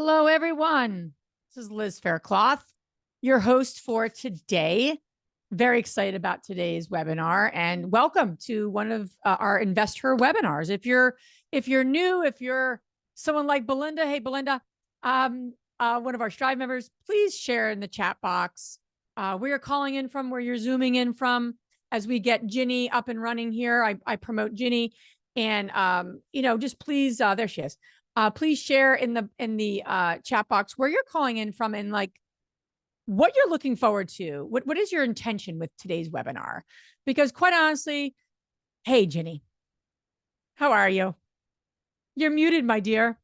Hello, everyone. This is Liz Faircloth, your host for today. Very excited about today's webinar, and welcome to one of our InvestHER webinars. If you're new, if you're someone like Belinda, hey Belinda, one of our Strive members, please share in the chat box where you're calling in from, where you're zooming in from. As we get Ginny up and running here, I promote Ginny, and just please, there she is. Please share in the chat box where you're calling in from and like what you're looking forward to. What is your intention with today's webinar? Because quite honestly, hey, Ginny, how are you? You're muted, my dear.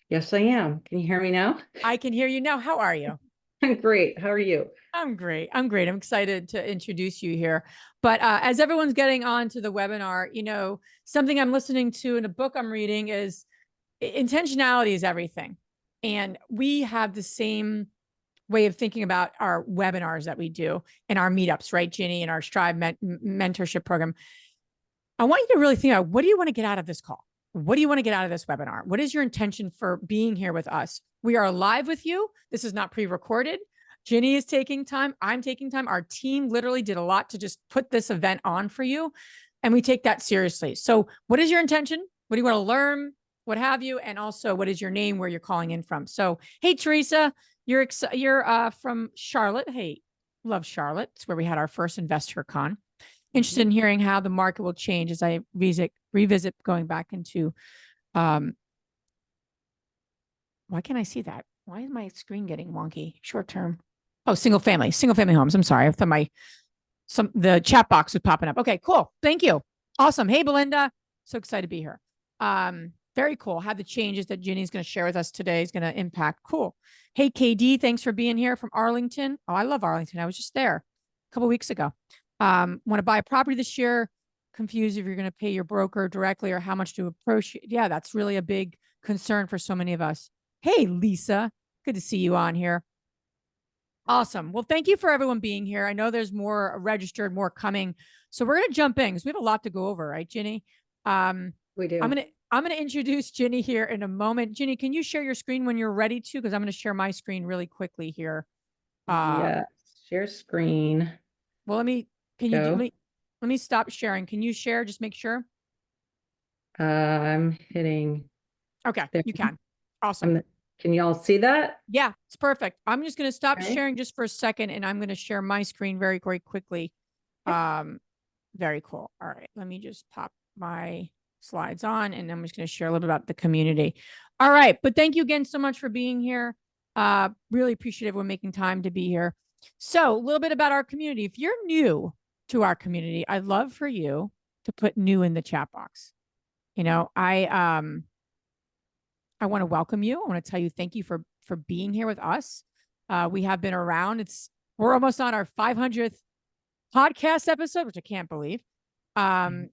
Yes, I am. Can you hear me now? I can hear you now. How are you? I'm great. How are you? I'm great. I'm great. I'm excited to introduce you here. But as everyone's getting on to the webinar, something I'm listening to in a book I'm reading is intentionality is everything. And we have the same way of thinking about our webinars that we do and our meetups, right, Ginny, and our Strive mentorship program. I want you to really think about, what do you want to get out of this call? What do you want to get out of this webinar? What is your intention for being here with us? We are live with you. This is not pre-recorded. Ginny is taking time. I'm taking time. Our team literally did a lot to just put this event on for you. And we take that seriously. So what is your intention? What do you want to learn? What have you? And also, what is your name, where you're calling in from? So, hey, Teresa, you're from Charlotte. Hey, love Charlotte. It's where we had our first InvestHER Con. Interested in hearing how the market will change as I revisit going back into, why can't I see that? Why is my screen getting wonky? Short term. Oh, single family homes. I'm sorry. I thought the chat box was popping up. Okay, cool. Thank you. Awesome. Hey, Belinda. So excited to be here. Very cool. How the changes that Ginny's going to share with us today is going to impact. Cool. Hey, KD, thanks for being here from Arlington. Oh, I love Arlington. I was just there a couple of weeks ago. Want to buy a property this year? Confused if you're going to pay your broker directly or how much to approach. Yeah, that's really a big concern for so many of us. Hey, Lisa. Good to see you on here. Awesome. Well, thank you for everyone being here. I know there's more registered, more coming. So we're going to jump in because we have a lot to go over, right, Ginny? We do. I'm going to introduce Ginny here in a moment. Ginny, can you share your screen when you're ready to? Because I'm going to share my screen really quickly here. Yes. Share screen. Well, let me stop sharing. Can you share? Just make sure. I'm hitting. Okay, there. you can. Awesome. Can you all see that? Yeah, it's perfect. I'm just going to stop sharing just for a second, and I'm going to share my screen very, very quickly. Very cool. All right, let me just pop my slides on, and I'm just going to share a little bit about the community. All right, but thank you again so much for being here. Really appreciate everyone making time to be here. So a little bit about our community. If you're new to our community, I'd love for you to put new in the chat box. I want to welcome you. I want to tell you thank you for being here with us. We have been around. We're almost on our 500th podcast episode, which I can't believe. And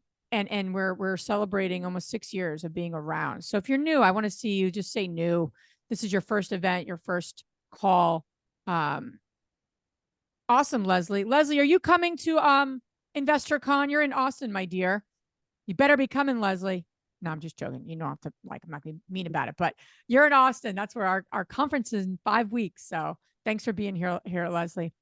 we're celebrating almost 6 years of being around. So if you're new, I want to see you just say new. This is your first event, your first call. Awesome, Leslie. Leslie, are you coming to InvestHER Con? You're in Austin, my dear. You better be coming, Leslie. No, I'm just joking. You don't have to, I'm not going to be mean about it, but you're in Austin. That's where our conference is in 5 weeks. So thanks for being here, Leslie.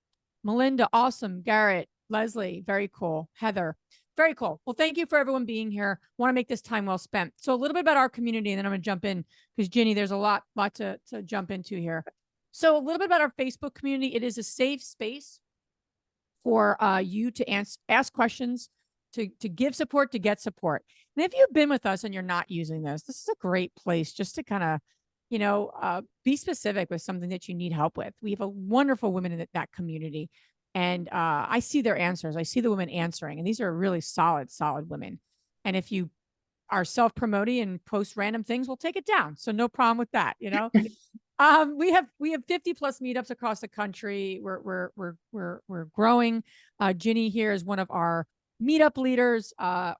Melinda, awesome. Garrett, Leslie, very cool. Heather, very cool. Well, thank you for everyone being here. Want to make this time well spent. So a little bit about our community, and then I'm going to jump in because Ginny, there's a lot to jump into here. So a little bit about our Facebook community. It is a safe space for you to ask questions, to give support, to get support. And if you've been with us and you're not using this is a great place just to kind of, be specific with something that you need help with. We have a wonderful women in that community. And I see their answers. I see the women answering. And these are really solid women. And if you are self-promoting and post random things, we'll take it down. So no problem with that, we have 50 plus meetups across the country. We're growing. Ginny here is one of our meetup leaders,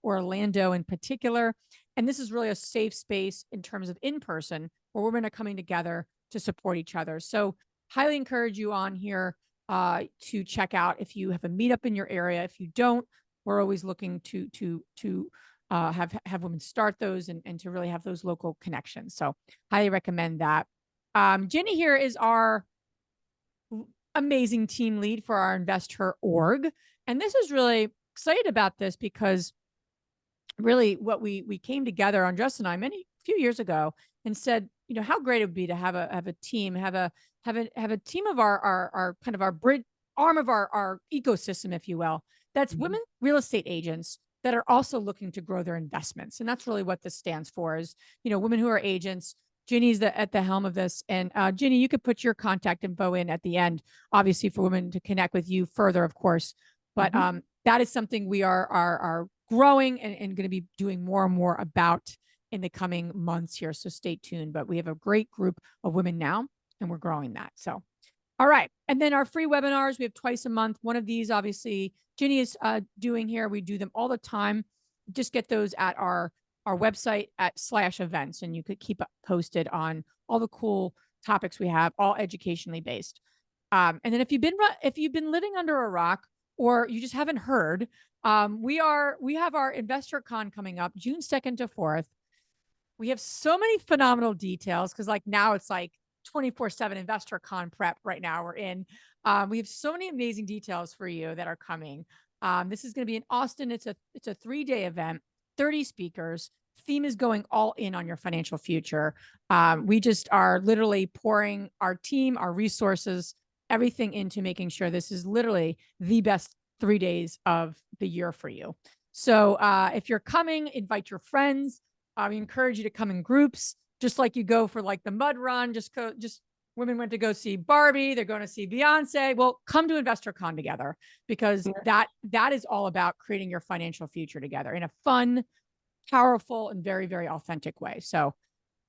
Orlando in particular. And this is really a safe space in terms of in-person where we're going to coming together to support each other. So highly encourage you on here to check out if you have a meetup in your area. If you don't, we're always looking to have women start those and to really have those local connections. So highly recommend that. Ginny here is our amazing team lead for our InvestHER org. And this is really excited about this because really what we came together on, Justin and I, few years ago, and said, you know, how great it would be to have a team, have a team of our kind of our bridge arm of our ecosystem, if you will, that's women real estate agents that are also looking to grow their investments. And that's really what this stands for, is, you know, women who are agents. Ginny's at the helm of this. And Ginny, you could put your contact info in at the end, obviously, for women to connect with you further, of course. But that is something we are growing and going to be doing more and more about in the coming months here. So stay tuned. But we have a great group of women now, and we're growing that. So, all right. And then our free webinars, we have twice a month. One of these, obviously, Ginny is doing here. We do them all the time. Just get those at our website at /events, and you could keep posted on all the cool topics we have, all educationally based. And then if you've been living under a rock, or you just haven't heard, we have our InvestHER Con coming up June 2nd to 4th. We have so many phenomenal details, because like now it's like 24/7 InvestHER Con prep right now we're in. We have so many amazing details for you that are coming. This is going to be in Austin. It's a 3-day event, 30 speakers. Theme is going all in on your financial future. We just are literally pouring our team, our resources, everything into making sure this is literally the best 3 days of the year for you. So if you're coming, invite your friends. We encourage you to come in groups, just like you go for like the mud run. Just women went to go see Barbie. They're going to see Beyonce. Well, come to InvestHER Con together, because that is all about creating your financial future together in a fun, powerful, and very, very authentic way. So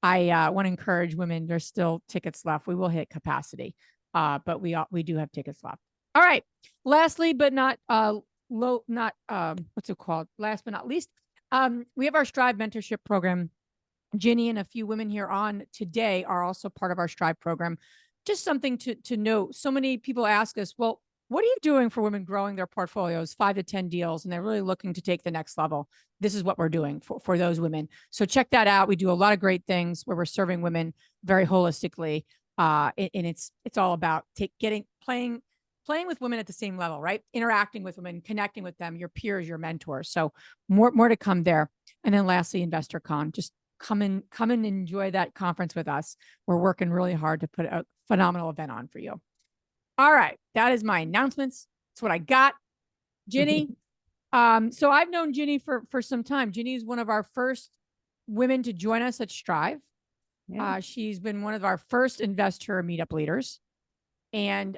I want to encourage women. There's still tickets left. We will hit capacity, but we do have tickets left. All right. Lastly, but not what's it called? Last but not least, we have our Strive mentorship program. Ginny and a few women here on today are also part of our Strive program. Just something to note. So many people ask us, well, what are you doing for women growing their portfolios, 5 to 10 deals, and they're really looking to take the next level? This is what we're doing for those women. So check that out. We do a lot of great things where we're serving women very holistically. And it's all about playing with women at the same level, right? Interacting with women, connecting with them, your peers, your mentors. So more to come there. And then lastly, InvestHER Con. Just come and enjoy that conference with us. We're working really hard to put a phenomenal event on for you. All right. That is my announcements. That's what I got. Ginny. So I've known Ginny for some time. Ginny is one of our first women to join us at Strive. Yeah. She's been one of our first InvestHER meetup leaders. And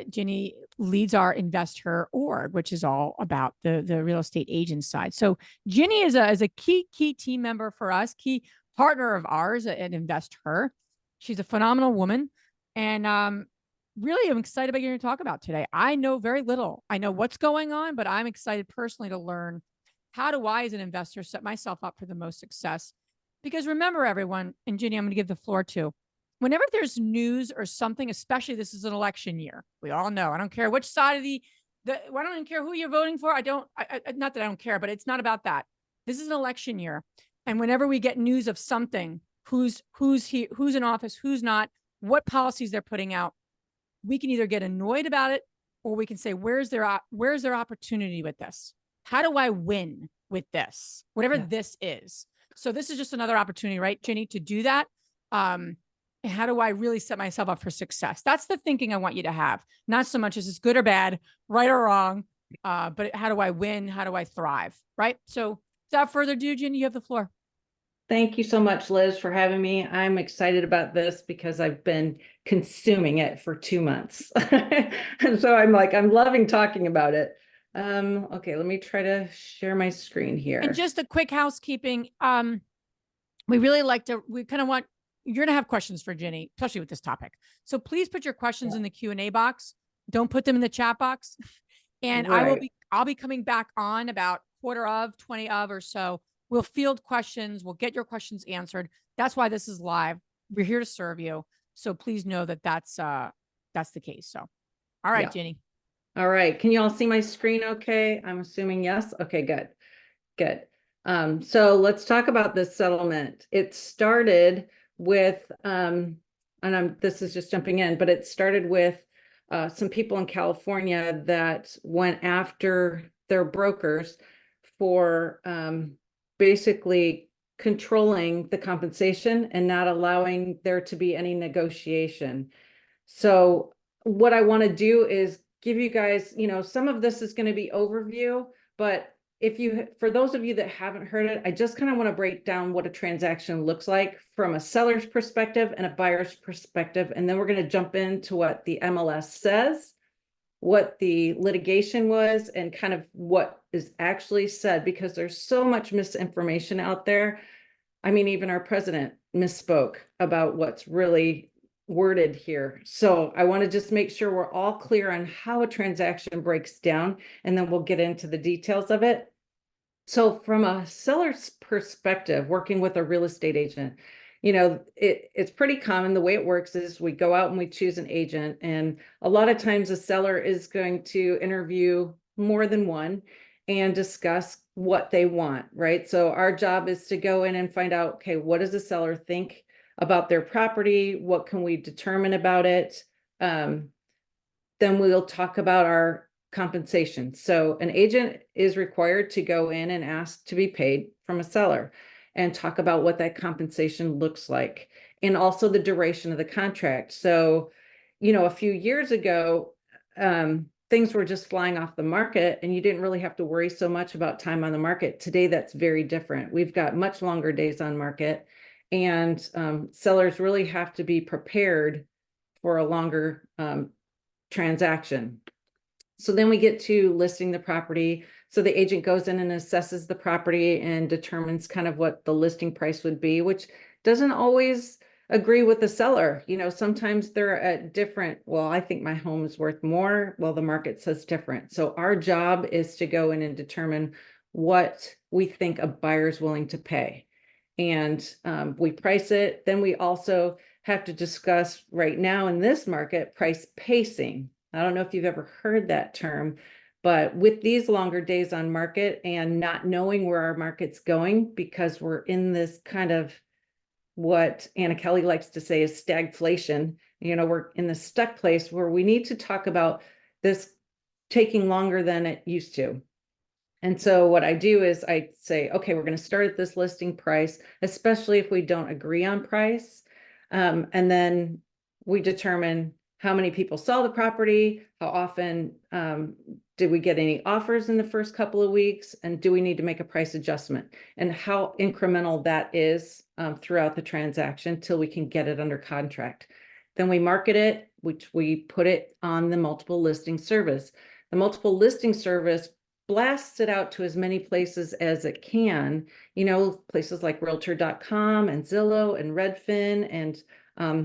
Ginny leads our InvestHER org, which is all about the real estate agent side. So Ginny is a key team member for us, key partner of ours at InvestHER. She's a phenomenal woman. And really, I'm excited about getting to talk about today. I know very little. I know what's going on, but I'm excited personally to learn, how do I, as an investor, set myself up for the most success? Because remember, everyone, and Ginny, I'm going to give the floor to, whenever there's news or something, especially this is an election year, we all know, I don't care which side of I don't even care who you're voting for. Not that I don't care, but it's not about that. This is an election year. And whenever we get news of something, who's in office, who's not, what policies they're putting out, we can either get annoyed about it, or we can say, where's their opportunity with this? How do I win with this? Whatever this is. So this is just another opportunity, right, Ginny, to do that. How do I really set myself up for success? That's the thinking I want you to have. Not so much as it's good or bad, right or wrong, but how do I win? How do I thrive? Right. So without further ado, Ginny, you have the floor. Thank you so much, Liz, for having me. I'm excited about this because I've been consuming it for 2 months. And so I'm loving talking about it. Okay, let me try to share my screen here. And just a quick housekeeping. We kind of want, you're going to have questions for Ginny, especially with this topic. So please put your questions in the Q&A box. Don't put them in the chat box. And I'll be coming back on about 20 of or so. We'll field questions. We'll get your questions answered. That's why this is live. We're here to serve you. So please know that that's the case. So, all right, Ginny. All right. Can you all see my screen okay? I'm assuming yes. Okay, good. So let's talk about this settlement. It started with, this is just jumping in, but it started with some people in California that went after their brokers for basically controlling the compensation and not allowing there to be any negotiation. So what I want to do is give you guys, some of this is going to be overview, but for those of you that haven't heard it, I just kind of want to break down what a transaction looks like from a seller's perspective and a buyer's perspective. And then we're going to jump into what the MLS says, what the litigation was, and kind of what is actually said, because there's so much misinformation out there. I mean, even our president misspoke about what's really worded here. So I want to just make sure we're all clear on how a transaction breaks down, and then we'll get into the details of it. So from a seller's perspective, working with a real estate agent, it's pretty common. The way it works is we go out and we choose an agent, and a lot of times a seller is going to interview more than one and discuss what they want, right? So our job is to go in and find out, okay, what does the seller think about their property? What can we determine about it? Then we'll talk about our compensation. So an agent is required to go in and ask to be paid from a seller and talk about what that compensation looks like, and also the duration of the contract. So, a few years ago, things were just flying off the market and you didn't really have to worry so much about time on the market. Today, that's very different. We've got much longer days on market, and sellers really have to be prepared for a longer transaction. So then we get to listing the property. So the agent goes in and assesses the property and determines kind of what the listing price would be, which doesn't always agree with the seller. Sometimes they're at different, well, I think my home is worth more. Well, the market says different. So our job is to go in and determine what we think a buyer's willing to pay. And we price it. Then we also have to discuss right now in this market, price pacing. I don't know if you've ever heard that term, but with these longer days on market and not knowing where our market's going, because we're in this kind of what Anna Kelly likes to say is stagflation. We're in the stuck place where we need to talk about this taking longer than it used to. And so what I do is I say, okay, we're going to start at this listing price, especially if we don't agree on price. And then we determine how many people saw the property, how often did we get any offers in the first couple of weeks, and do we need to make a price adjustment, and how incremental that is throughout the transaction till we can get it under contract. Then we market it, which we put it on the multiple listing service. The multiple listing service blasts it out to as many places as it can, places like realtor.com and Zillow and Redfin and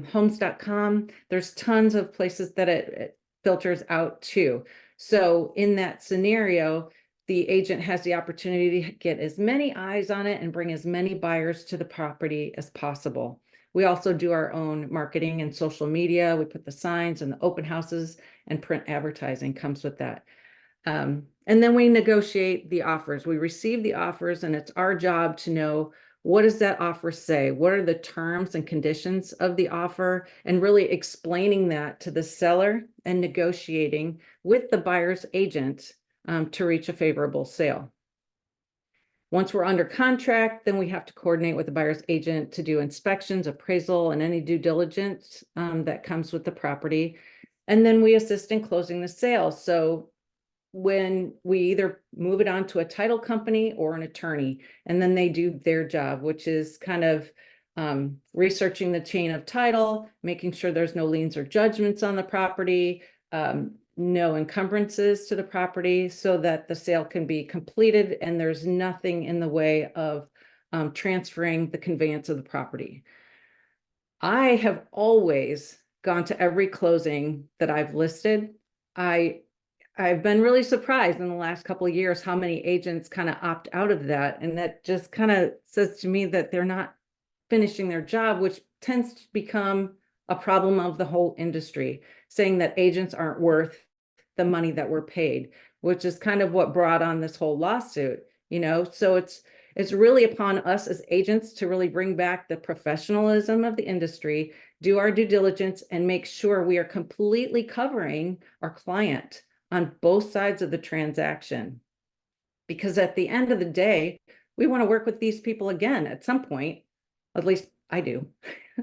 homes.com. There's tons of places that it filters out to. So in that scenario, the agent has the opportunity to get as many eyes on it and bring as many buyers to the property as possible. We also do our own marketing and social media. We put the signs and the open houses, and print advertising comes with that. And then we negotiate the offers. We receive the offers, and it's our job to know, what does that offer say? What are the terms and conditions of the offer? And really explaining that to the seller and negotiating with the buyer's agent to reach a favorable sale. Once we're under contract, then we have to coordinate with the buyer's agent to do inspections, appraisal, and any due diligence that comes with the property. And then we assist in closing the sale. So when we either move it on to a title company or an attorney, and then they do their job, which is kind of researching the chain of title, making sure there's no liens or judgments on the property, no encumbrances to the property, so that the sale can be completed and there's nothing in the way of transferring the conveyance of the property. I have always gone to every closing that I've listed. I've been really surprised in the last couple of years how many agents kind of opt out of that. And that just kind of says to me that they're not finishing their job, which tends to become a problem of the whole industry, saying that agents aren't worth the money that we're paid, which is kind of what brought on this whole lawsuit. So it's really upon us as agents to really bring back the professionalism of the industry, do our due diligence, and make sure we are completely covering our client on both sides of the transaction. Because at the end of the day, we want to work with these people again at some point. At least I do.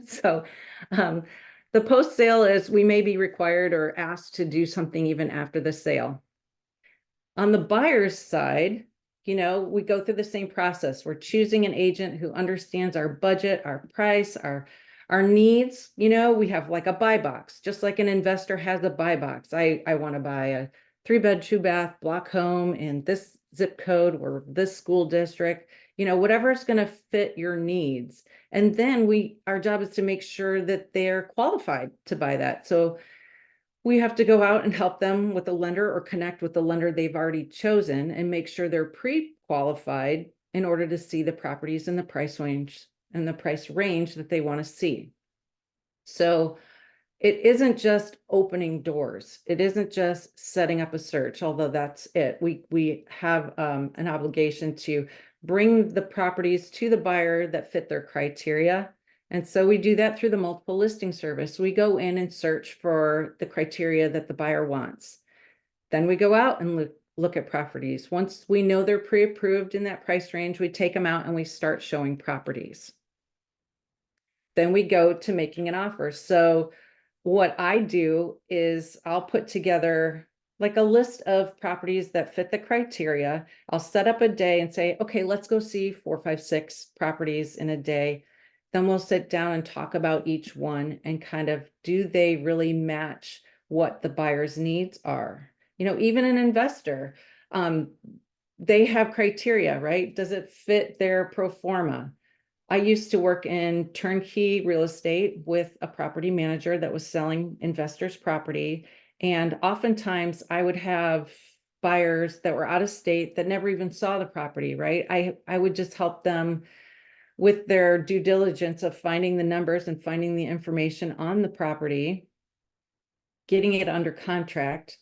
So the post sale is we may be required or asked to do something even after the sale. On the buyer's side, we go through the same process. We're choosing an agent who understands our budget, our price, our needs. We have like a buy box, just like an investor has a buy box. I want to buy a 3-bed, 2-bath block home in this zip code or this school district, whatever is going to fit your needs. And then our job is to make sure that they're qualified to buy that. So we have to go out and help them with a lender or connect with the lender they've already chosen and make sure they're pre-qualified in order to see the properties in the price range that they want to see. So it isn't just opening doors. It isn't just setting up a search, although that's it. We have an obligation to bring the properties to the buyer that fit their criteria. And so we do that through the multiple listing service. We go in and search for the criteria that the buyer wants. Then we go out and look at properties. Once we know they're pre-approved in that price range, we take them out and we start showing properties. Then we go to making an offer. So what I do is I'll put together like a list of properties that fit the criteria. I'll set up a day and say, okay, let's go see 4, 5, 6 properties in a day. Then we'll sit down and talk about each one and kind of, do they really match what the buyer's needs are? Even an investor, they have criteria, right? Does it fit their pro forma? I used to work in turnkey real estate with a property manager that was selling investors' property. And oftentimes I would have buyers that were out of state that never even saw the property, right? I would just help them with their due diligence of finding the numbers and finding the information on the property, getting it under contract,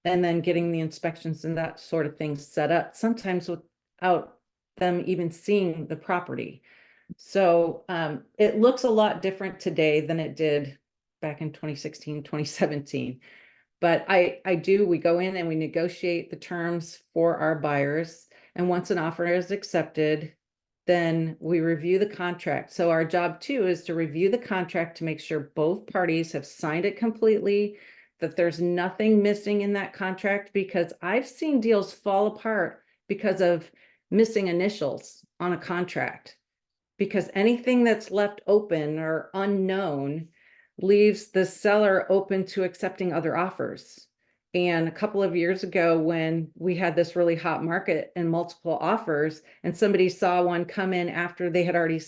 and then getting the inspections and that sort of thing set up, sometimes without them even seeing the property. So it looks a lot different today than it did back in 2016, 2017. But we go in and we negotiate the terms for our buyers. And once an offer is accepted, then we review the contract. So our job too is to review the contract to make sure both parties have signed it completely, that there's nothing missing in that contract, because I've seen deals fall apart because of missing initials on a contract. Because anything that's left open or unknown leaves the seller open to accepting other offers. And a couple of years ago, when we had this really hot market and multiple offers, and somebody saw one come in after they had already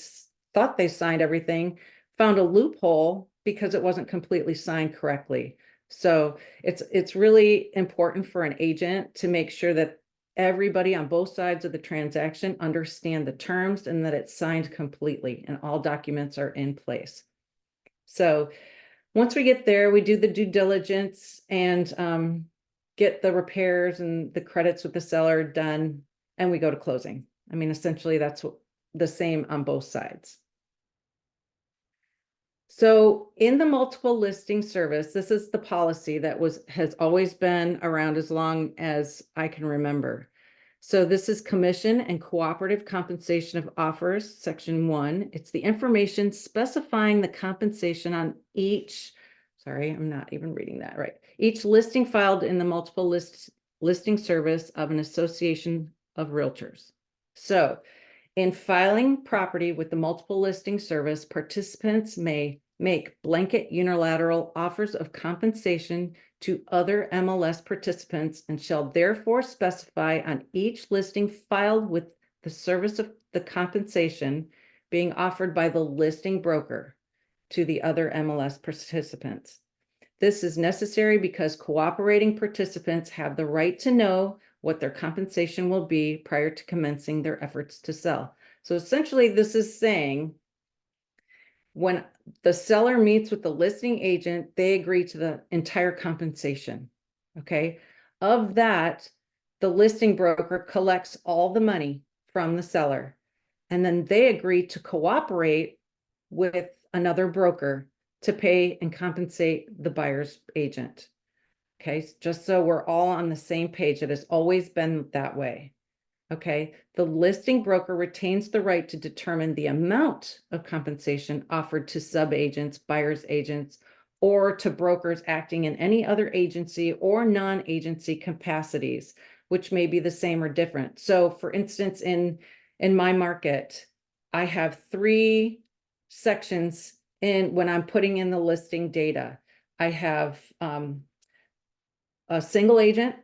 thought they signed everything, found a loophole because it wasn't completely signed correctly. So it's really important for an agent to make sure that everybody on both sides of the transaction understand the terms and that it's signed completely and all documents are in place. So once we get there, we do the due diligence and get the repairs and the credits with the seller done, and we go to closing. I mean, essentially that's the same on both sides. So in the multiple listing service, this is the policy that has always been around as long as I can remember. So this is commission and cooperative compensation of offers, section 1. It's the information specifying the compensation on each, sorry, I'm not even reading that right. Each listing filed in the multiple listing service of an association of realtors. So in filing property with the multiple listing service, participants may make blanket unilateral offers of compensation to other MLS participants and shall therefore specify on each listing filed with the service of the compensation being offered by the listing broker to the other MLS participants. This is necessary because cooperating participants have the right to know what their compensation will be prior to commencing their efforts to sell. So essentially, this is saying when the seller meets with the listing agent, they agree to the entire compensation. Okay. Of that, the listing broker collects all the money from the seller. and then they agree to cooperate with another broker to pay and compensate the buyer's agent. Okay, just so we're all on the same page. It has always been that way. Okay, the listing broker retains the right to determine the amount of compensation offered to sub-agents, buyer's agents, or to brokers acting in any other agency or non-agency capacities, which may be the same or different. So for instance, in my market, I have 3 sections in when I'm putting in the listing data. I have a single agent,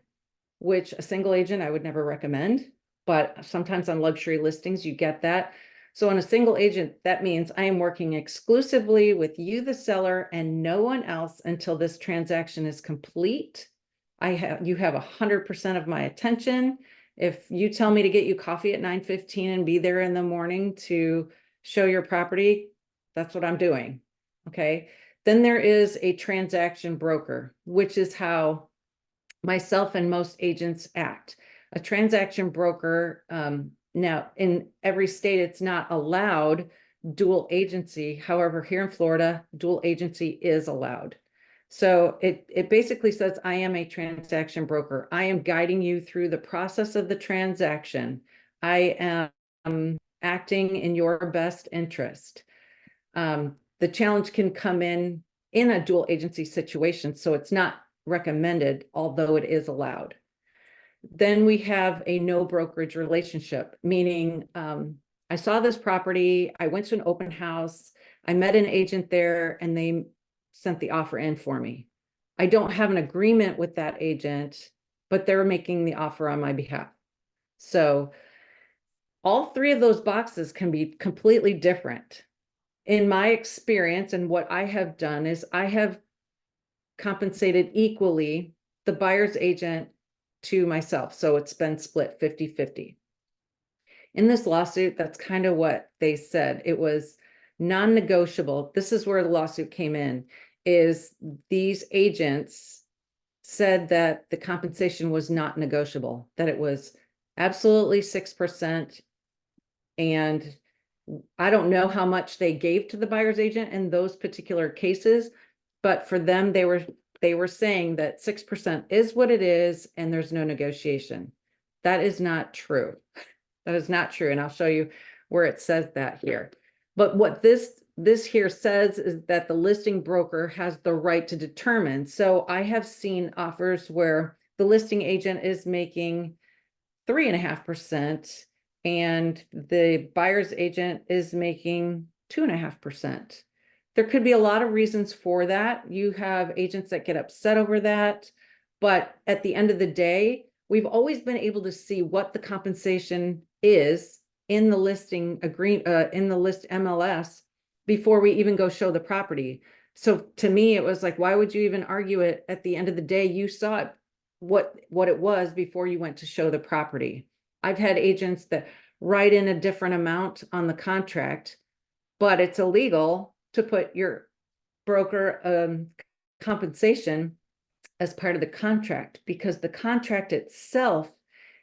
which a single agent I would never recommend, but sometimes on luxury listings, you get that. So on a single agent, that means I am working exclusively with you, the seller, and no one else until this transaction is complete. You have 100% of my attention. If you tell me to get you coffee at 9:15 and be there in the morning to show your property, that's what I'm doing. Okay. Then there is a transaction broker, which is how myself and most agents act. A transaction broker, now in every state, it's not allowed dual agency. However, here in Florida, dual agency is allowed. So it basically says, I am a transaction broker. I am guiding you through the process of the transaction. I am acting in your best interest. The challenge can come in a dual agency situation, so it's not recommended, although it is allowed. Then we have a no brokerage relationship, meaning I saw this property, I went to an open house, I met an agent there, and they sent the offer in for me. I don't have an agreement with that agent, but they're making the offer on my behalf. So all 3 of those boxes can be completely different. In my experience, and what I have done is I have compensated equally the buyer's agent to myself. So it's been split 50-50. In this lawsuit, that's kind of what they said. It was non-negotiable. This is where the lawsuit came in, is these agents said that the compensation was not negotiable, that it was absolutely 6%. And I don't know how much they gave to the buyer's agent in those particular cases, but for them, they were saying that 6% is what it is, and there's no negotiation. That is not true. That is not true. And I'll show you where it says that here. But what this here says is that the listing broker has the right to determine. So I have seen offers where the listing agent is making 3.5%, and the buyer's agent is making 2.5%. There could be a lot of reasons for that. You have agents that get upset over that, but at the end of the day, we've always been able to see what the compensation is in the listing agreement, in the list MLS, before we even go show the property. So to me, it was like, why would you even argue it? At the end of the day, you saw it, what it was before you went to show the property. I've had agents that write in a different amount on the contract, but it's illegal to put your broker compensation as part of the contract, because the contract itself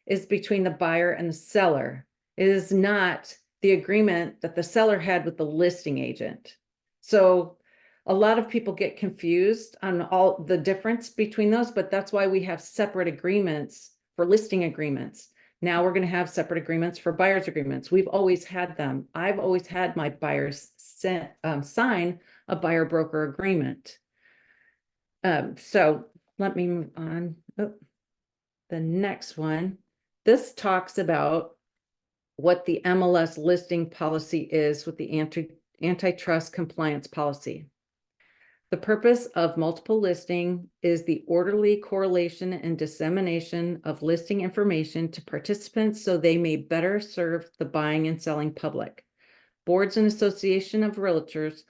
is between the buyer and the seller. It is not the agreement that the seller had with the listing agent. So a lot of people get confused on all the difference between those, but that's why we have separate agreements for listing agreements. Now we're going to have separate agreements for buyer's agreements. We've always had them. I've always had my buyers sign a buyer broker agreement. So let me move on. Oh, the next one. This talks about what the MLS listing policy is with the antitrust compliance policy. The purpose of multiple listing is the orderly correlation and dissemination of listing information to participants so they may better serve the buying and selling public. Boards and Association of Realtors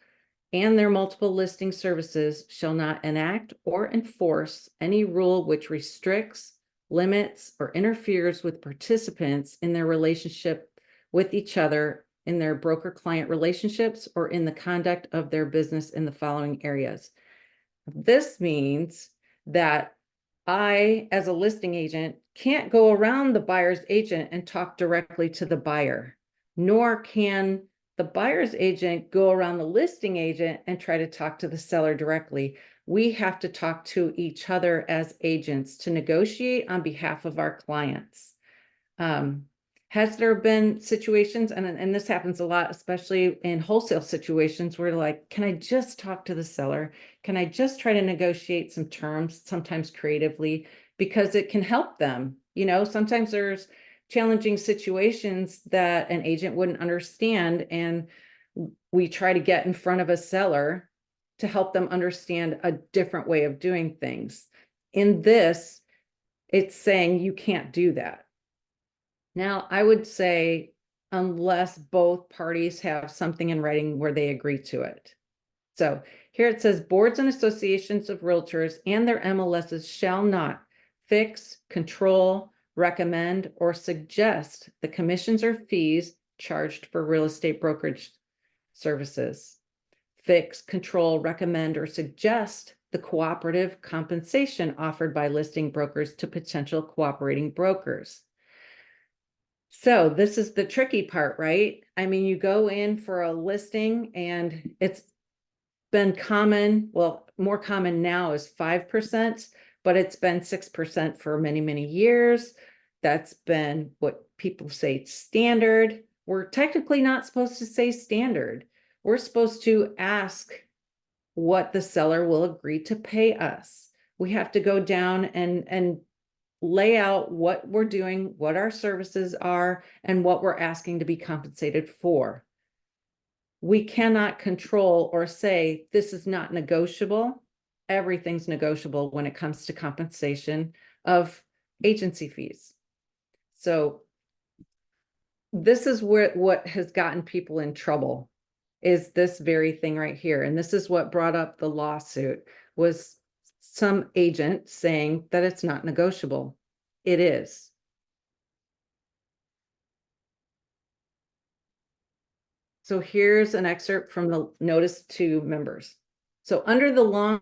and their multiple listing services shall not enact or enforce any rule which restricts, limits, or interferes with participants in their relationship with each other, in their broker-client relationships, or in the conduct of their business in the following areas. This means that I, as a listing agent, can't go around the buyer's agent and talk directly to the buyer. nor can the buyer's agent go around the listing agent and try to talk to the seller directly. We have to talk to each other as agents to negotiate on behalf of our clients. Has there been situations, and this happens a lot, especially in wholesale situations, where like, can I just talk to the seller? Can I just try to negotiate some terms, sometimes creatively, because it can help them? You know, sometimes there's challenging situations that an agent wouldn't understand, and we try to get in front of a seller to help them understand a different way of doing things. In this, it's saying you can't do that. Now, I would say unless both parties have something in writing where they agree to it. So here it says boards and associations of realtors and their MLSs shall not fix, control, recommend, or suggest the commissions or fees charged for real estate brokerage services. Fix, control, recommend, or suggest the cooperative compensation offered by listing brokers to potential cooperating brokers. So this is the tricky part, right? I mean, you go in for a listing and it's been common, well, more common now is 5%, but it's been 6% for many, many years. That's been what people say standard. We're technically not supposed to say standard. We're supposed to ask what the seller will agree to pay us. We have to go down and lay out what we're doing, what our services are, and what we're asking to be compensated for. We cannot control or say this is not negotiable. Everything's negotiable when it comes to compensation of agency fees. So this is what has gotten people in trouble, is this very thing right here. And this is what brought up the lawsuit, was some agent saying that it's not negotiable. It is. So here's an excerpt from the notice to members. So under the long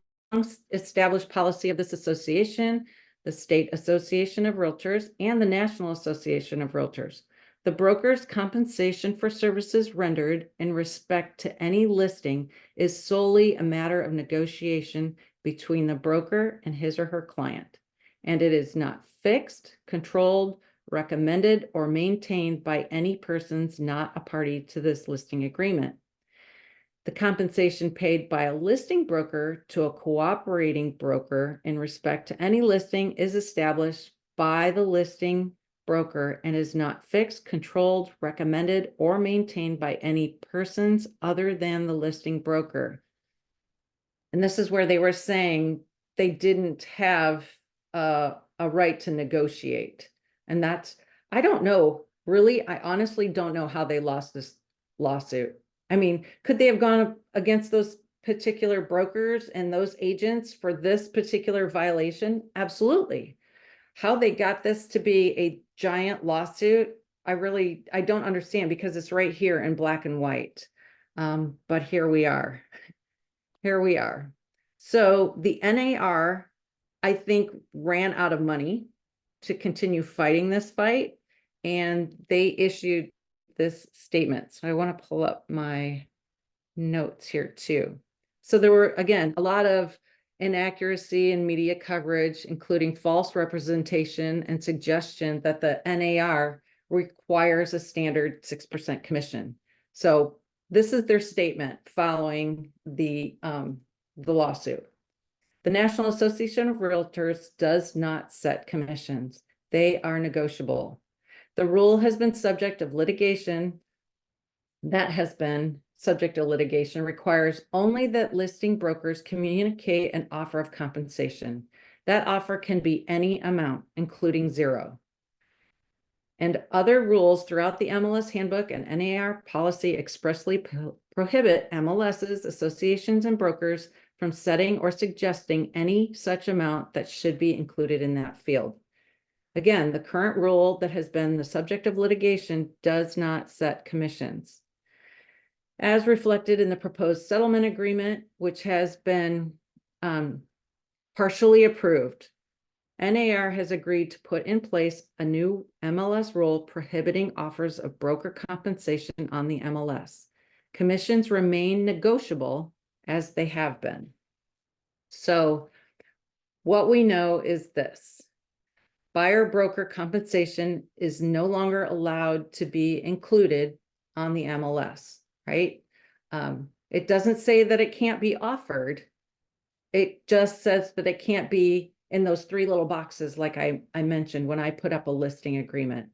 established policy of this association, the State Association of Realtors, and the National Association of Realtors, the broker's compensation for services rendered in respect to any listing is solely a matter of negotiation between the broker and his or her client, and it is not fixed, controlled, recommended, or maintained by any persons not a party to this listing agreement. The compensation paid by a listing broker to a cooperating broker in respect to any listing is established by the listing broker and is not fixed, controlled, recommended, or maintained by any persons other than the listing broker. And this is where they were saying they didn't have a right to negotiate. And that's, I don't know, really, I honestly don't know how they lost this lawsuit. I mean, could they have gone against those particular brokers and those agents for this particular violation? Absolutely. How they got this to be a giant lawsuit, I don't understand, because it's right here in black and white. But here we are. Here we are. So the NAR, I think, ran out of money to continue fighting this fight, and they issued this statement. So I want to pull up my notes here too. So there were, again, a lot of inaccuracy in media coverage, including false representation and suggestion that the NAR requires a standard 6% commission. So this is their statement following the lawsuit. The National Association of Realtors does not set commissions. They are negotiable. The rule has been subject of litigation. That has been subject to litigation requires only that listing brokers communicate an offer of compensation. That offer can be any amount, including zero. And other rules throughout the MLS handbook and NAR policy expressly prohibit MLSs, associations, and brokers from setting or suggesting any such amount that should be included in that field. Again, the current rule that has been the subject of litigation does not set commissions. As reflected in the proposed settlement agreement, which has been partially approved. NAR has agreed to put in place a new MLS rule prohibiting offers of broker compensation on the MLS. Commissions remain negotiable as they have been. So what we know is this: buyer broker compensation is no longer allowed to be included on the MLS, right? It doesn't say that it can't be offered. It just says that it can't be in those three little boxes like I mentioned when I put up a listing agreement.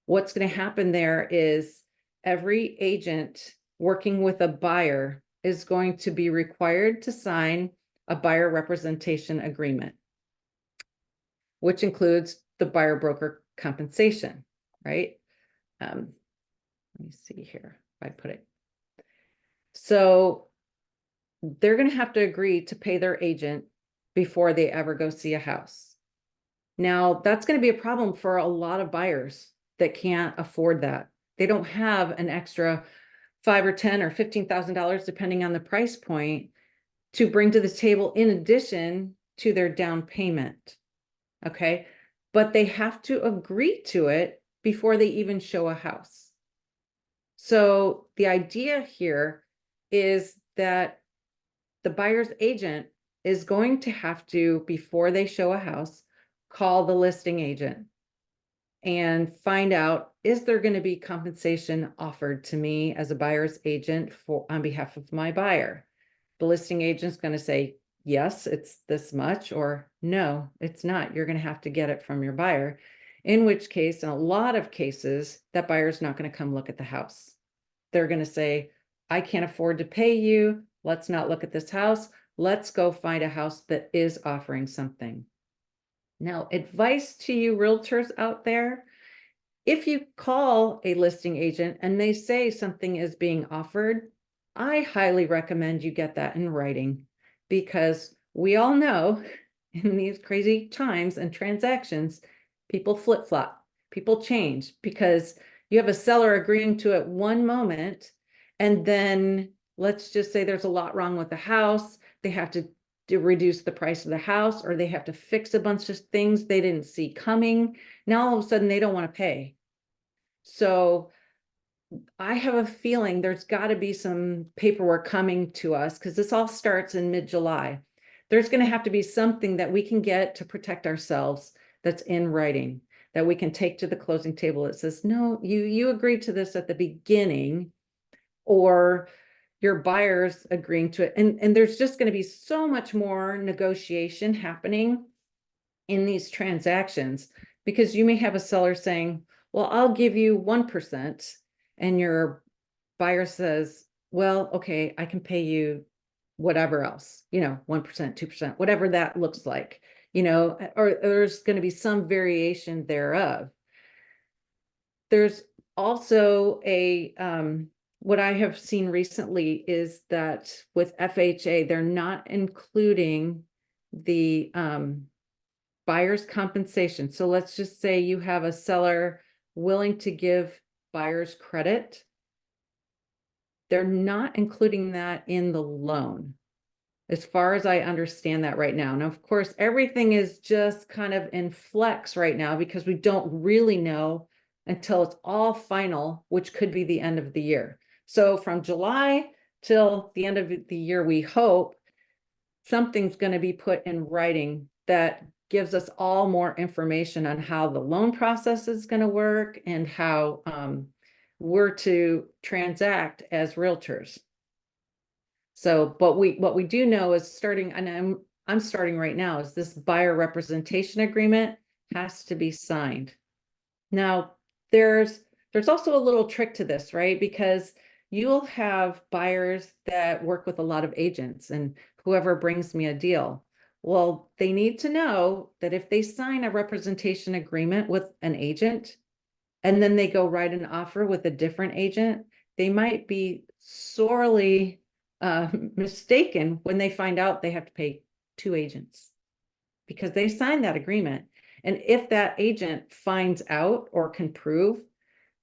What's going to happen there is every agent working with a buyer is going to be required to sign a buyer representation agreement, which includes the buyer broker compensation, right? Let me see here if I put it. So they're going to have to agree to pay their agent before they ever go see a house. Now, that's going to be a problem for a lot of buyers that can't afford that. They don't have an extra $5,000 or $10,000 or $15,000, depending on the price point, to bring to the table in addition to their down payment. Okay, but they have to agree to it before they even show a house. So the idea here is that the buyer's agent is going to have to, before they show a house, call the listing agent and find out, is there going to be compensation offered to me as a buyer's agent on behalf of my buyer? The listing agent's going to say, yes, it's this much, or no, it's not. You're going to have to get it from your buyer. In which case, in a lot of cases, that buyer's not going to come look at the house. They're going to say, I can't afford to pay you. Let's not look at this house. Let's go find a house that is offering something. Now, advice to you realtors out there: if you call a listing agent and they say something is being offered, I highly recommend you get that in writing, because we all know in these crazy times and transactions, people flip-flop, people change, because you have a seller agreeing to it one moment, and then let's just say there's a lot wrong with the house. They have to reduce the price of the house, or they have to fix a bunch of things they didn't see coming. Now all of a sudden they don't want to pay. So I have a feeling there's got to be some paperwork coming to us, because this all starts in mid-July. There's going to have to be something that we can get to protect ourselves that's in writing, that we can take to the closing table that says, no, you agreed to this at the beginning, or your buyer's agreeing to it. And there's just going to be so much more negotiation happening in these transactions, because you may have a seller saying, well, I'll give you 1%. And your buyer says, well, okay, I can pay you whatever else, 1%, 2%, whatever that looks like, or there's going to be some variation thereof. There's also what I have seen recently is that with FHA, they're not including the buyer's compensation. So let's just say you have a seller willing to give buyer's credit. They're not including that in the loan, as far as I understand that right now. Now, of course, everything is just kind of in flex right now, because we don't really know until it's all final, which could be the end of the year. So from July till the end of the year, we hope something's going to be put in writing that gives us all more information on how the loan process is going to work and how we're to transact as realtors. So, but what we do know is starting, and I'm starting right now, is this buyer representation agreement has to be signed. Now, there's also a little trick to this, right? Because you'll have buyers that work with a lot of agents, and whoever brings me a deal, well, they need to know that if they sign a representation agreement with an agent and then they go write an offer with a different agent, they might be sorely mistaken when they find out they have to pay two agents, because they signed that agreement. And if that agent finds out or can prove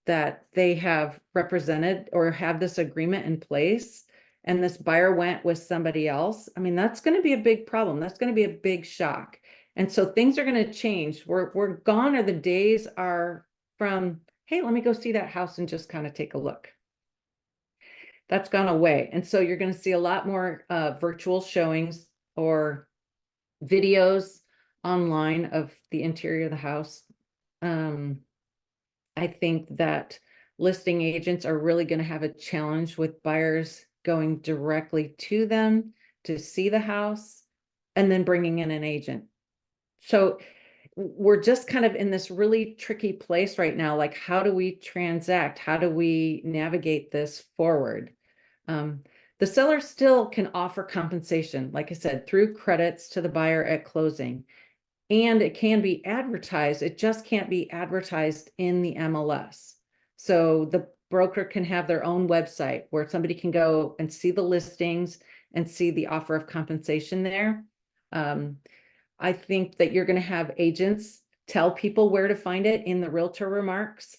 that they have represented or have this agreement in place, and this buyer went with somebody else, I mean, that's going to be a big problem. That's going to be a big shock. And so things are going to change. We're gone are the days are from, hey, let me go see that house and just kind of take a look. That's gone away. And so you're going to see a lot more virtual showings or videos online of the interior of the house. I think that listing agents are really going to have a challenge with buyers going directly to them to see the house and then bringing in an agent. So we're just kind of in this really tricky place right now. Like, how do we transact? How do we navigate this forward? The seller still can offer compensation, like I said, through credits to the buyer at closing. And it can be advertised. It just can't be advertised in the MLS. So the broker can have their own website where somebody can go and see the listings and see the offer of compensation there. I think that you're going to have agents tell people where to find it in the realtor remarks.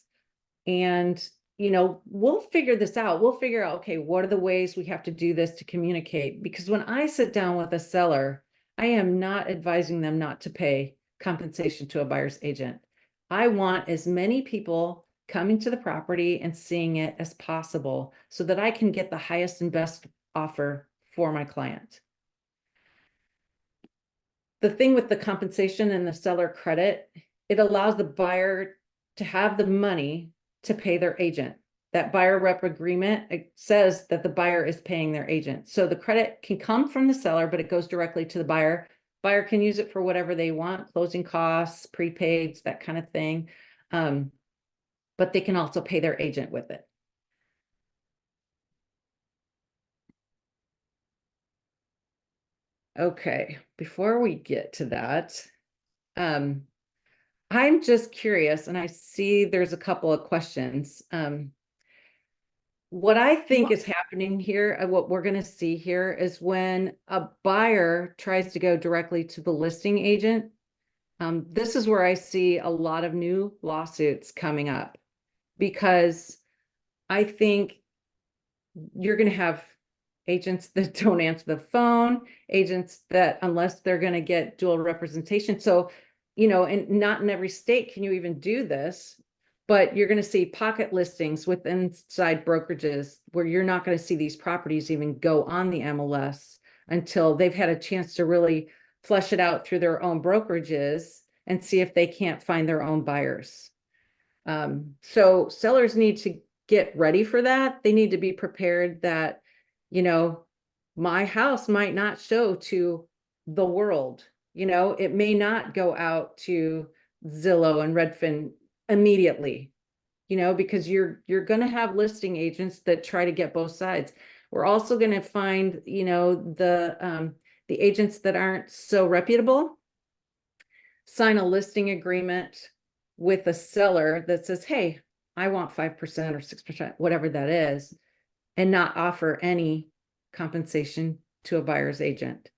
And, we'll figure this out. We'll figure out, okay, what are the ways we have to do this to communicate? Because when I sit down with a seller, I am not advising them not to pay compensation to a buyer's agent. I want as many people coming to the property and seeing it as possible so that I can get the highest and best offer for my client. The thing with the compensation and the seller credit, it allows the buyer to have the money to pay their agent. That buyer rep agreement, it says that the buyer is paying their agent. So the credit can come from the seller, but it goes directly to the buyer. Buyer can use it for whatever they want, closing costs, prepaids, that kind of thing. But they can also pay their agent with it. Okay, before we get to that, I'm just curious, and I see there's a couple of questions. What I think is happening here, what we're going to see here is when a buyer tries to go directly to the listing agent, this is where I see a lot of new lawsuits coming up, because I think you're going to have agents that don't answer the phone, agents that, unless they're going to get dual representation. So, and not in every state can you even do this, but you're going to see pocket listings with inside brokerages where you're not going to see these properties even go on the MLS until they've had a chance to really flesh it out through their own brokerages and see if they can't find their own buyers. So sellers need to get ready for that. They need to be prepared that, my house might not show to the world. It may not go out to Zillow and Redfin immediately, because you're going to have listing agents that try to get both sides. We're also going to find, the agents that aren't so reputable sign a listing agreement with a seller that says, hey, I want 5% or 6%, whatever that is, and not offer any compensation to a buyer's agent.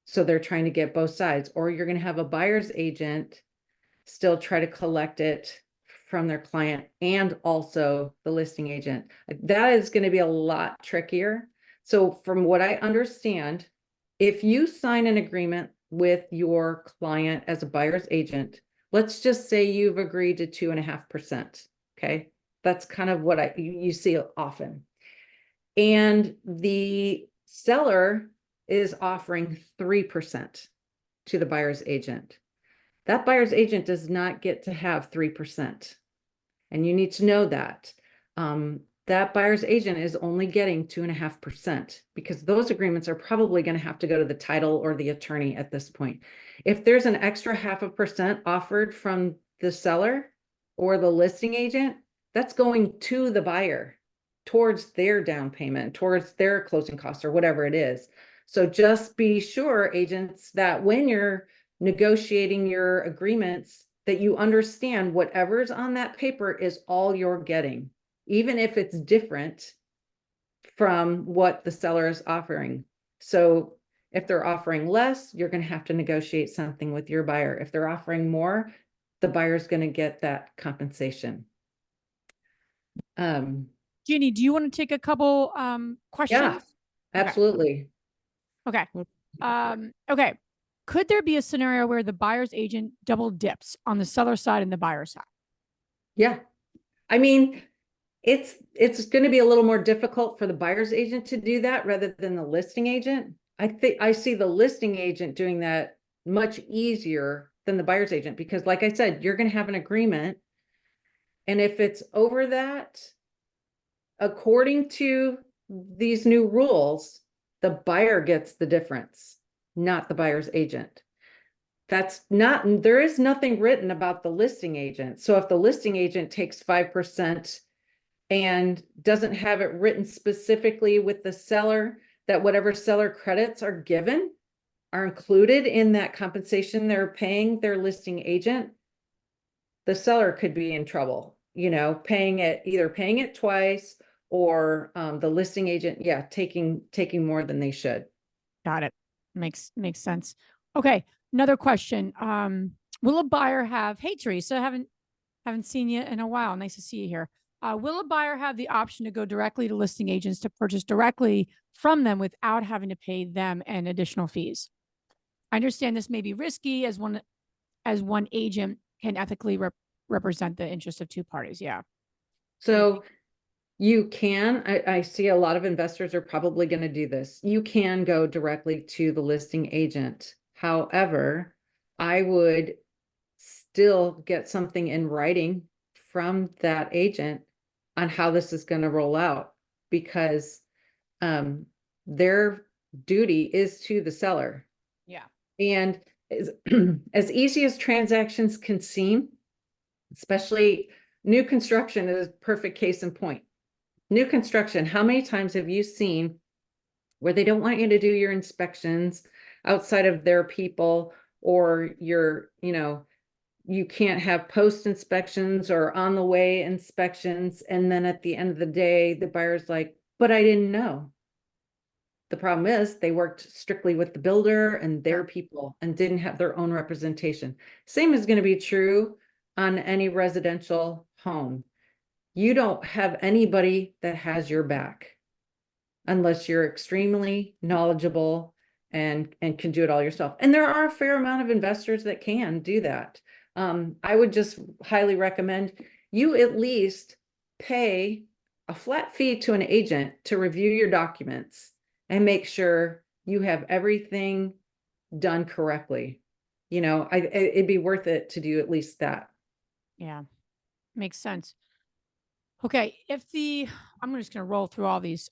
So they're trying to get both sides. Or you're going to have a buyer's agent still try to collect it from their client and also the listing agent. That is going to be a lot trickier. So from what I understand, if you sign an agreement with your client as a buyer's agent, let's just say you've agreed to 2.5%. Okay. That's kind of what you see often. And the seller is offering 3% to the buyer's agent. That buyer's agent does not get to have 3%. And you need to know that. That buyer's agent is only getting 2.5% because those agreements are probably going to have to go to the title or the attorney at this point. If there's an extra 0.5% offered from the seller or the listing agent, that's going to the buyer towards their down payment, towards their closing costs or whatever it is. So just be sure, agents, that when you're negotiating your agreements, that you understand whatever's on that paper is all you're getting, even if it's different from what the seller is offering. So if they're offering less, you're going to have to negotiate something with your buyer. If they're offering more, the buyer's going to get that compensation. Ginny, do you want to take a couple questions? Yeah, absolutely. Okay. Okay. Could there be a scenario where the buyer's agent double dips on the seller side and the buyer side? Yeah. I mean, it's going to be a little more difficult for the buyer's agent to do that rather than the listing agent. I think I see the listing agent doing that much easier than the buyer's agent, because like I said, you're going to have an agreement. And if it's over that, according to these new rules, the buyer gets the difference, not the buyer's agent. There is nothing written about the listing agent. So if the listing agent takes 5% and doesn't have it written specifically with the seller, that whatever seller credits are given are included in that compensation they're paying their listing agent, the seller could be in trouble, either paying it twice, or the listing agent, taking more than they should. Got it. Makes sense. Okay. Another question. Will a buyer have, hey, Teresa, haven't seen you in a while. Nice to see you here. Will a buyer have the option to go directly to listing agents to purchase directly from them without having to pay them and additional fees? I understand this may be risky as one agent can ethically represent the interests of two parties. Yeah. So you can, I see a lot of investors are probably going to do this. You can go directly to the listing agent. However, I would still get something in writing from that agent on how this is going to roll out, because their duty is to the seller. Yeah. And as easy as transactions can seem, especially new construction is a perfect case in point. New construction, how many times have you seen where they don't want you to do your inspections outside of their people, or you can't have post inspections or on the way inspections, and then at the end of the day, the buyer's like, but I didn't know. The problem is they worked strictly with the builder and their people and didn't have their own representation. Same is going to be true on any residential home. You don't have anybody that has your back unless you're extremely knowledgeable and can do it all yourself. And there are a fair amount of investors that can do that. I would just highly recommend you at least pay a flat fee to an agent to review your documents and make sure you have everything done correctly. It'd be worth it to do at least that. Yeah. Makes sense. Okay. I'm just going to roll through all these.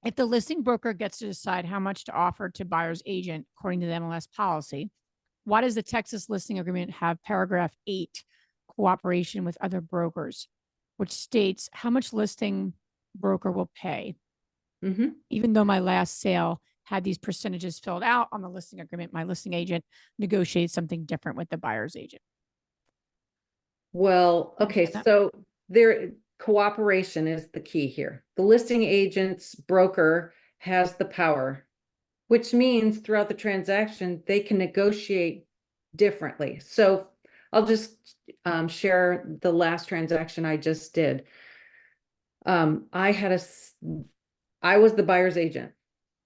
If the listing broker gets to decide how much to offer to buyer's agent, according to the MLS policy, why does the Texas listing agreement have paragraph 8, cooperation with other brokers, which states how much listing broker will pay? Mm-hmm. Even though my last sale had these percentages filled out on the listing agreement, my listing agent negotiated something different with the buyer's agent. Well, okay, so cooperation is the key here. The listing agent's broker has the power, which means throughout the transaction, they can negotiate differently. So I'll just share the last transaction I just did. I was the buyer's agent.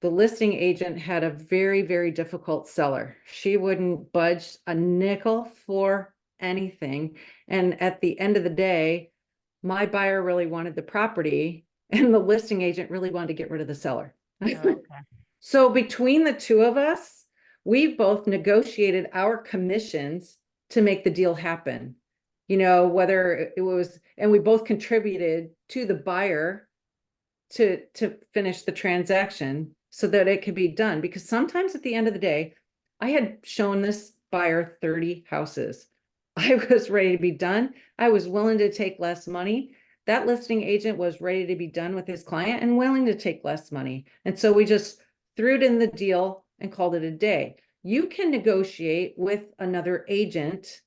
The listing agent had a very, very difficult seller. She wouldn't budge a nickel for anything. And at the end of the day, my buyer really wanted the property and the listing agent really wanted to get rid of the seller. Okay. So between the two of us, we both negotiated our commissions to make the deal happen. Whether it was, and we both contributed to the buyer to finish the transaction so that it could be done. Because sometimes at the end of the day, I had shown this buyer 30 houses. I was ready to be done. I was willing to take less money. That listing agent was ready to be done with his client and willing to take less money. And so we just threw it in the deal and called it a day. You can negotiate with another agent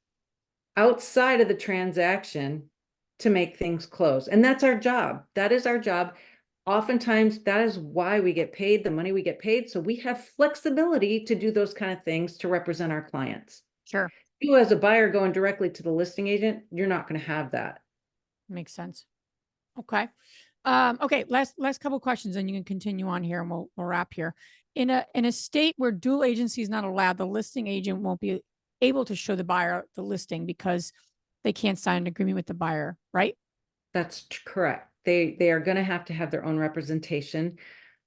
outside of the transaction to make things close. And that's our job. That is our job. Oftentimes, that is why we get paid the money we get paid. So we have flexibility to do those kind of things to represent our clients. Sure. You as a buyer going directly to the listing agent, you're not going to have that. Makes sense. Okay. Okay, last couple questions, and you can continue on here, and we'll wrap here. In a state where dual agency is not allowed, the listing agent won't be able to show the buyer the listing because they can't sign an agreement with the buyer, right? That's correct. They are going to have their own representation.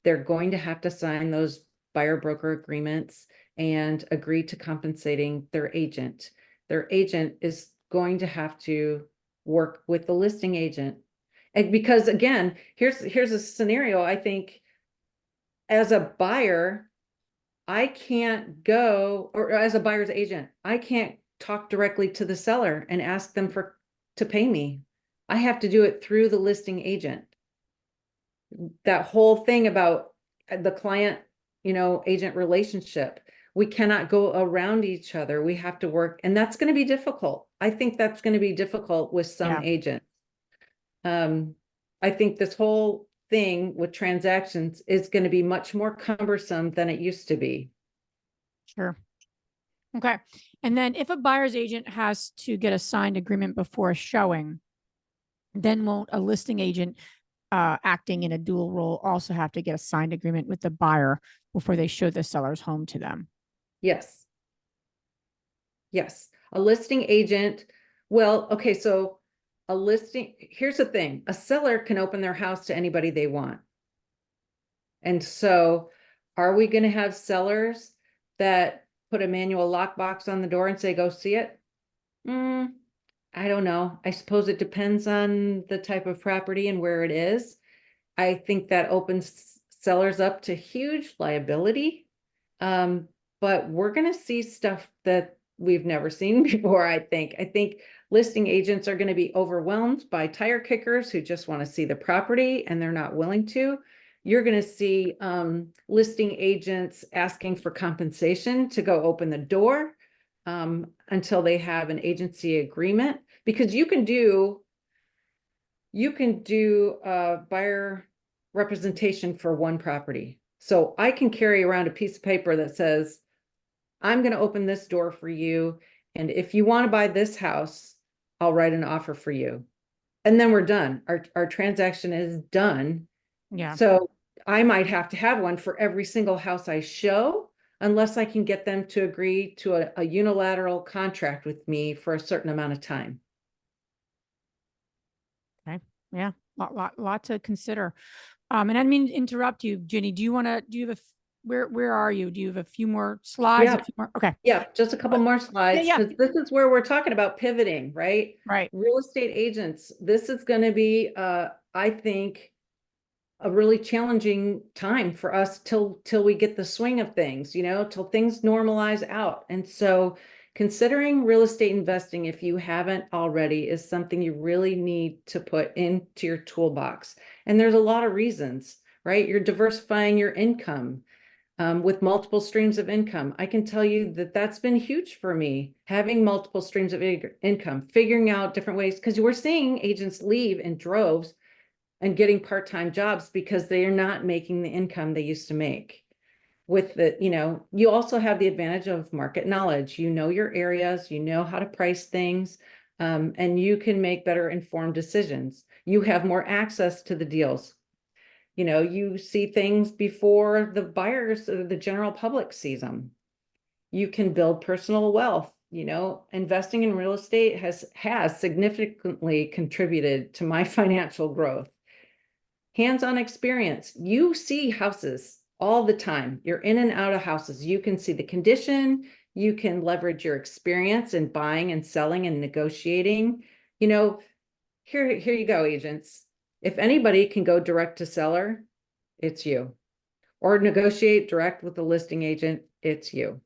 They're going to have to sign those buyer broker agreements and agree to compensating their agent. Their agent is going to have to work with the listing agent. And because again, here's a scenario. I think as a buyer, I can't go, or as a buyer's agent, I can't talk directly to the seller and ask them to pay me. I have to do it through the listing agent. That whole thing about the client, agent relationship, we cannot go around each other. We have to work, and that's going to be difficult. I think that's going to be difficult with some Yeah. agents. I think this whole thing with transactions is going to be much more cumbersome than it used to be. Sure. Okay. And then if a buyer's agent has to get a signed agreement before a showing, then won't a listing agent acting in a dual role also have to get a signed agreement with the buyer before they show the seller's home to them? Yes. Yes. A listing agent. Well, okay. So here's the thing. A seller can open their house to anybody they want. And so are we going to have sellers that put a manual lockbox on the door and say, go see it? I don't know. I suppose it depends on the type of property and where it is. I think that opens sellers up to huge liability. But we're going to see stuff that we've never seen before, I think. I think listing agents are going to be overwhelmed by tire kickers who just want to see the property and they're not willing to. You're going to see listing agents asking for compensation to go open the door until they have an agency agreement, because you can do buyer representation for one property. So I can carry around a piece of paper that says, I'm going to open this door for you. And if you want to buy this house, I'll write an offer for you. And then we're done. Our transaction is done. Yeah. So I might have to have one for every single house I show, unless I can get them to agree to a unilateral contract with me for a certain amount of time. Okay. Yeah. Lot to consider. And I didn't mean to interrupt you, Ginny. Do you have where are you? Do you have a few more slides? Yeah. A few more? Okay. Yeah, just a couple more slides, Yeah. because this is where we're talking about pivoting, right? Right. Real estate agents, this is going to be, I think, a really challenging time for us till we get the swing of things, till things normalize out. And so considering real estate investing, if you haven't already, is something you really need to put into your toolbox. And there's a lot of reasons, right? You're diversifying your income. With multiple streams of income. I can tell you that that's been huge for me, having multiple streams of income, figuring out different ways, because we're seeing agents leave in droves and getting part-time jobs because they are not making the income they used to make. With you also have the advantage of market knowledge. You know your areas, you know how to price things, and you can make better informed decisions. You have more access to the deals. You see things before the buyers or the general public sees them. You can build personal wealth. Investing in real estate has significantly contributed to my financial growth. Hands-on experience. You see houses all the time. You're in and out of houses. You can see the condition. You can leverage your experience in buying and selling and negotiating. Here you go, agents. If anybody can go direct to seller, it's you. Or negotiate direct with the listing agent, it's you.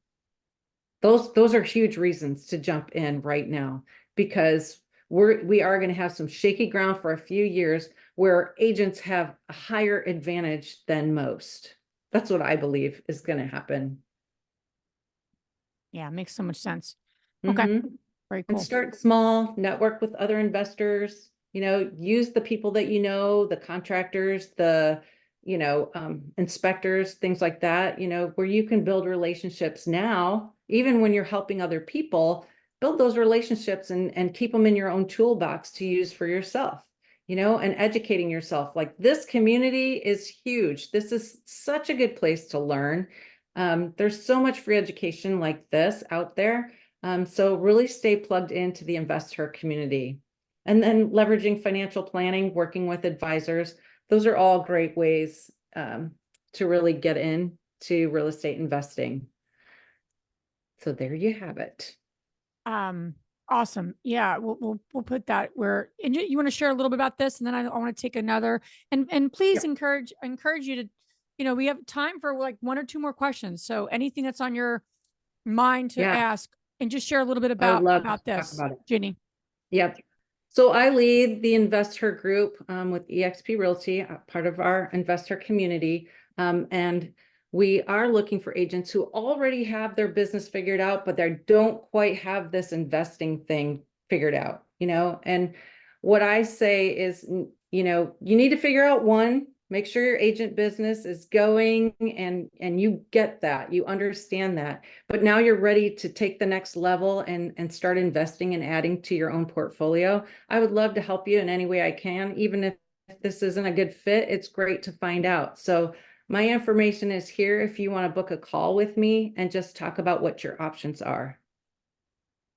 Those are huge reasons to jump in right now, because we are going to have some shaky ground for a few years where agents have a higher advantage than most. That's what I believe is going to happen. Yeah, makes so much sense. Okay. Very And cool. start small, network with other investors, use the people that the contractors, the inspectors, things like that, where you can build relationships now, even when you're helping other people, build those relationships and keep them in your own toolbox to use for yourself. and educating yourself. Like, this community is huge. This is such a good place to learn. There's so much free education like this out there. So really stay plugged into the InvestHER community. And then leveraging financial planning, working with advisors. Those are all great ways to really get into real estate investing. So there you have it. Awesome. Yeah, we'll put that where, and you want to share a little bit about this, and then I want to take another, and please Yep. encourage you to, we have time for like one or two more questions. So anything that's on your mind to Yeah, ask, and just share a little bit I would love to about talk this, about it. Ginny. Yep. So I lead the InvestHER Group with eXp Realty, part of our investor community. And we are looking for agents who already have their business figured out, but they don't quite have this investing thing figured out, And what I say is, you need to figure out one, make sure your agent business is going and you get that, you understand that. But now you're ready to take the next level and start investing and adding to your own portfolio. I would love to help you in any way I can. Even if this isn't a good fit, it's great to find out. So my information is here if you want to book a call with me and just talk about what your options are.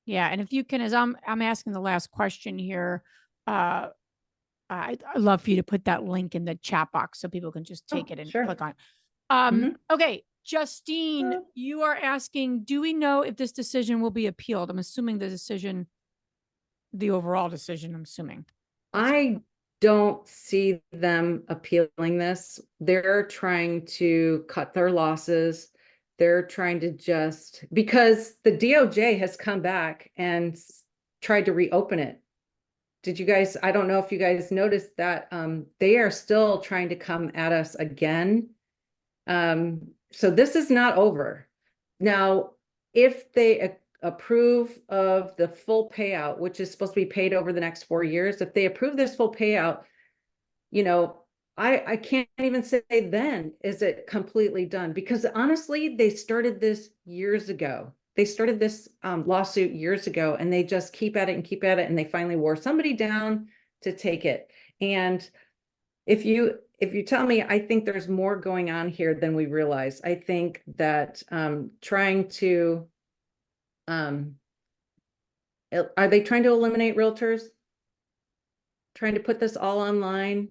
Yeah, and if you can, as I'm asking the last question here, I'd love for you to put that link in the chat box so people can just take it and Sure. click on it. Mhm. Okay, Justine, you are asking, do we know if this decision will be appealed? I'm assuming the overall decision, I'm assuming. I don't see them appealing this. They're trying to cut their losses. They're trying to because the DOJ has come back and tried to reopen it. I don't know if you guys noticed that they are still trying to come at us again. So this is not over. Now, if they approve of the full payout, which is supposed to be paid over the next 4 years, if they approve this full payout, I can't even say then is it completely done, because honestly, they started this years ago. They started this lawsuit years ago, and they just keep at it and keep at it, and they finally wore somebody down to take it. And if you tell me, I think there's more going on here than we realize. I think that trying to are they trying to eliminate realtors? Trying to put this all online?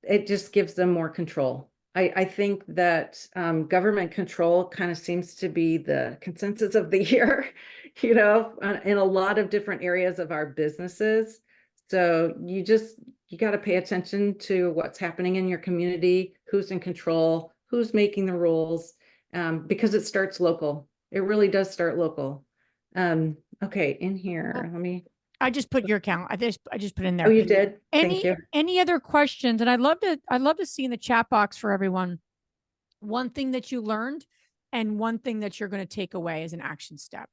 It just gives them more control. I think that government control kind of seems to be the consensus of the year, in a lot of different areas of our businesses. So you got to pay attention to what's happening in your community, who's in control, who's making the rules, because it starts local. It really does start local. Okay, in here, let me. I just put your account. I just put in Oh, there. you did? Thank you. Any other questions? And I'd love to see in the chat box for everyone one thing that you learned and one thing that you're going to take away as an action step.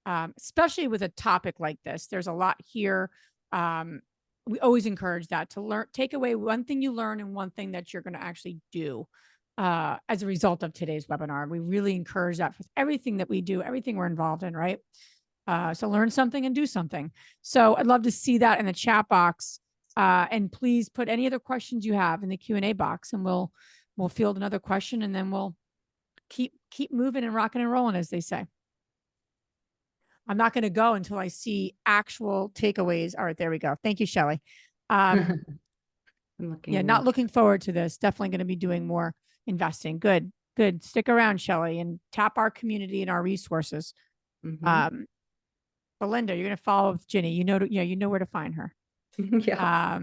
Especially with a topic like this, there's a lot here. We always encourage that to take away one thing you learn and one thing that you're going to actually do as a result of today's webinar. We really encourage that for everything that we do, everything we're involved in, right? So learn something and do something. So I'd love to see that in the chat box. And please put any other questions you have in the Q&A box, and we'll field another question, and then we'll keep moving and rocking and rolling, as they say. I'm not going to go until I see actual takeaways. All right, there we go. Thank you, Shelley. I'm looking. Yeah, not looking forward to this. Definitely going to be doing more investing. Good. Stick around, Shelley, and tap our community and our resources. Belinda, you're going to follow with Ginny. You know where to find her. Yeah.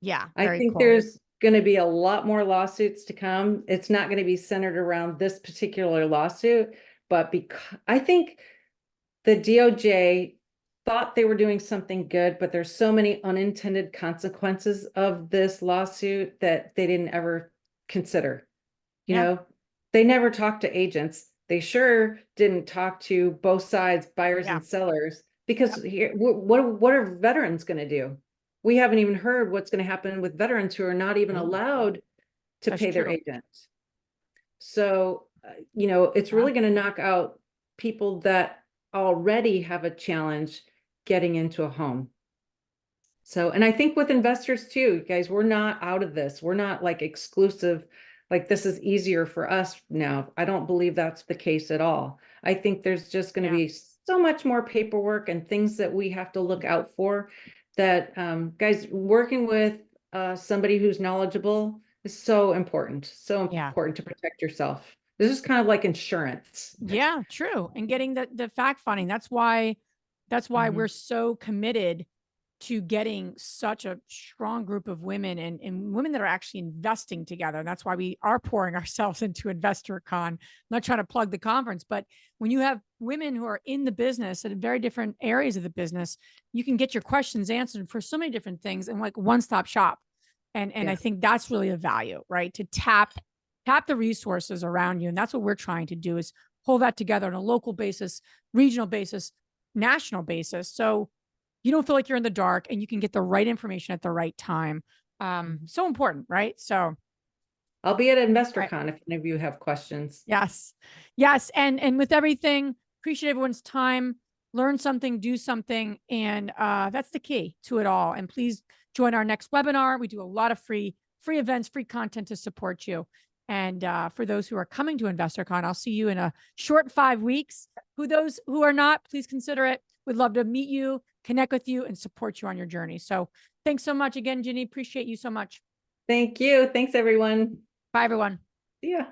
Yeah. I think cool. there's going to be a lot more lawsuits to come. It's not going to be centered around this particular lawsuit, but I think the DOJ thought they were doing something good, but there's so many unintended consequences of this lawsuit that they didn't ever consider. They never talked to agents. They sure didn't talk to both sides, buyers and sellers, because here, what are veterans going to do? We haven't even heard what's going to happen with veterans who are not even allowed to pay their agent. So, it's really going to knock out people that already have a challenge getting into a home. So, and I think with investors too, you guys, we're not out of this. We're not like exclusive, like this is easier for us now. I don't believe that's the case at all. I think there's just going to Yeah. be so much more paperwork and things that we have to look out for that, guys, working with somebody who's knowledgeable is so important Yeah. to protect yourself. This is kind of like insurance. Yeah, true. And getting the fact finding. That's why Mhm. we're so committed to getting such a strong group of women and women that are actually investing together. And that's why we are pouring ourselves into InvestHER Con. I'm not trying to plug the conference, but when you have women who are in the business at very different areas of the business, you can get your questions answered for so many different things and like one-stop shop. And I Yeah. think that's really a value, right? To tap the resources around you. And that's what we're trying to do is pull that together on a local basis, regional basis, national basis. So you don't feel like you're in the dark and you can get the right information at the right time. So important, right? So I'll be at I, InvestorCon if any of you have questions. yes, yes, and with everything, appreciate everyone's time. Learn something, do something, and that's the key to it all. And please join our next webinar. We do a lot of free events, free content to support you. And for those who are coming to InvestorCon, I'll see you in a short 5 weeks. Those who are not, please consider it. We'd love to meet you, connect with you, and support you on your journey. So thanks so much again, Ginny. Appreciate you so much. Thank you. Thanks, everyone. Bye, everyone. See ya.